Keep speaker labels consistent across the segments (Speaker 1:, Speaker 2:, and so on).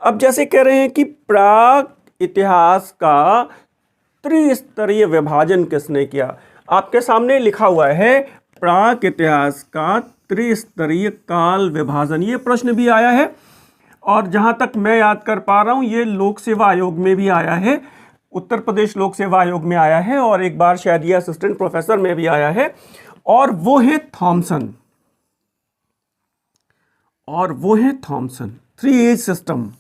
Speaker 1: अब जैसे कह रहे हैं कि प्राक इतिहास का त्रिस्तरीय विभाजन किसने किया। आपके सामने लिखा हुआ है प्राक इतिहास का त्रिस्तरीय काल विभाजन। ये प्रश्न भी आया है और जहां तक मैं याद कर पा रहा हूं ये लोक सेवा आयोग में भी आया है, उत्तर प्रदेश लोक सेवा आयोग में आया है और एक बार शायद ये असिस्टेंट प्रोफेसर में भी आया है। और वो है थॉमसन, थ्री एज सिस्टम।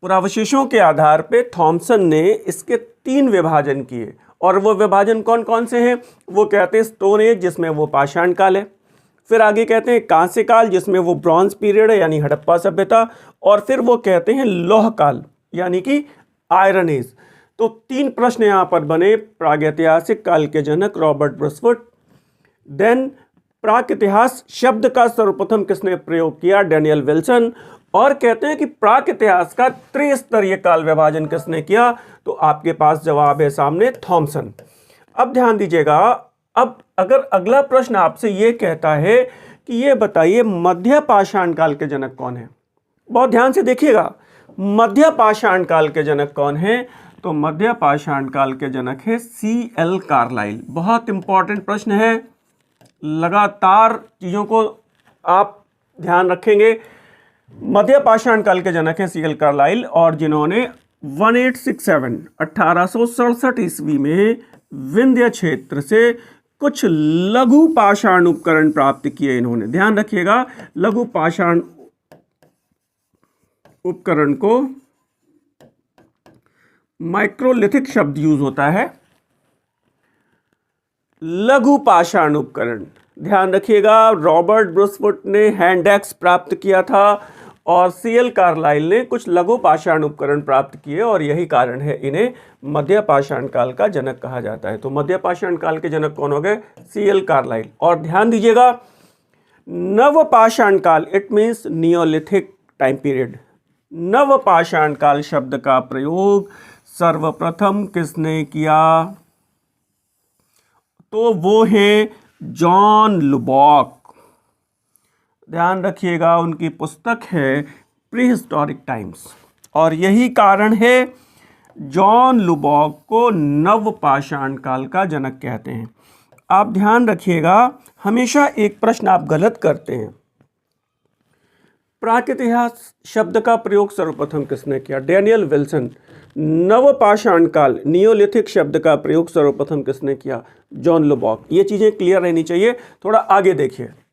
Speaker 1: पुरावशेषों के आधार पे थॉमसन ने इसके 3 विभाजन किए और वो विभाजन कौन कौन से हैं। वो कहते हैं स्टोन एज जिसमें वो पाषाण काल है, फिर आगे कहते हैं कांस्य काल जिसमें वो ब्रॉन्ज पीरियड है यानी हड़प्पा सभ्यता, और फिर वो कहते हैं लौह काल यानी कि आयरन एज। तो 3 प्रश्न यहां पर बने। प्रागैतिहासिक काल के जनक रॉबर्ट ब्रुसवुड, देन प्राक इतिहास शब्द का सर्वप्रथम किसने प्रयोग किया, डैनियल विल्सन, और कहते हैं कि प्राक इतिहास का त्रिस्तरीय काल विभाजन किसने किया। तो आपके पास जवाब है सामने थॉमसन। अब ध्यान दीजिएगा, अब अगर अगला प्रश्न आपसे यह कहता है कि ये बताइए मध्य पाषाण काल के जनक कौन है। बहुत ध्यान से देखिएगा, मध्य पाषाण काल के जनक कौन है। तो मध्य पाषाण काल के जनक है C.L. कार्लाइल। बहुत इंपॉर्टेंट प्रश्न है, लगातार चीजों को आप ध्यान रखेंगे। मध्य पाषाण काल के जनक हैं C.L. कार्लाइल और जिन्होंने 1867 ईस्वी में विंध्य क्षेत्र से कुछ लघु पाषाण उपकरण प्राप्त किए। इन्होंने, ध्यान रखिएगा, लघु पाषाण उपकरण को माइक्रोलिथिक शब्द यूज होता है, लघु पाषाण उपकरण। ध्यान रखिएगा, रॉबर्ट ब्रुसवुड ने हैंड एक्स प्राप्त किया था और C.L. कार्लाइल ने कुछ लघु पाषाण उपकरण प्राप्त किए और यही कारण है इन्हें मध्य पाषाण काल का जनक कहा जाता है। तो मध्य पाषाण काल के जनक कौन हो गए, C.L. कार्लाइल। और ध्यान दीजिएगा, नव पाषाण काल it means Neolithic time period. नव पाषाण काल शब्द का प्रयोग सर्वप्रथम किसने किया, तो वो है जॉन लुबॉक। ध्यान रखिएगा, उनकी पुस्तक है प्रीहिस्टोरिक टाइम्स और यही कारण है जॉन लुबॉक को नव पाषाण काल का जनक कहते हैं। आप ध्यान रखिएगा, हमेशा एक प्रश्न आप गलत करते हैं। प्राक इतिहास शब्द का प्रयोग सर्वप्रथम किसने किया, डैनियल विल्सन। नव पाषाण काल नियोलिथिक शब्द का प्रयोग सर्वप्रथम किसने किया, जॉन लुबॉक। ये चीजें क्लियर रहनी चाहिए। थोड़ा आगे देखिए,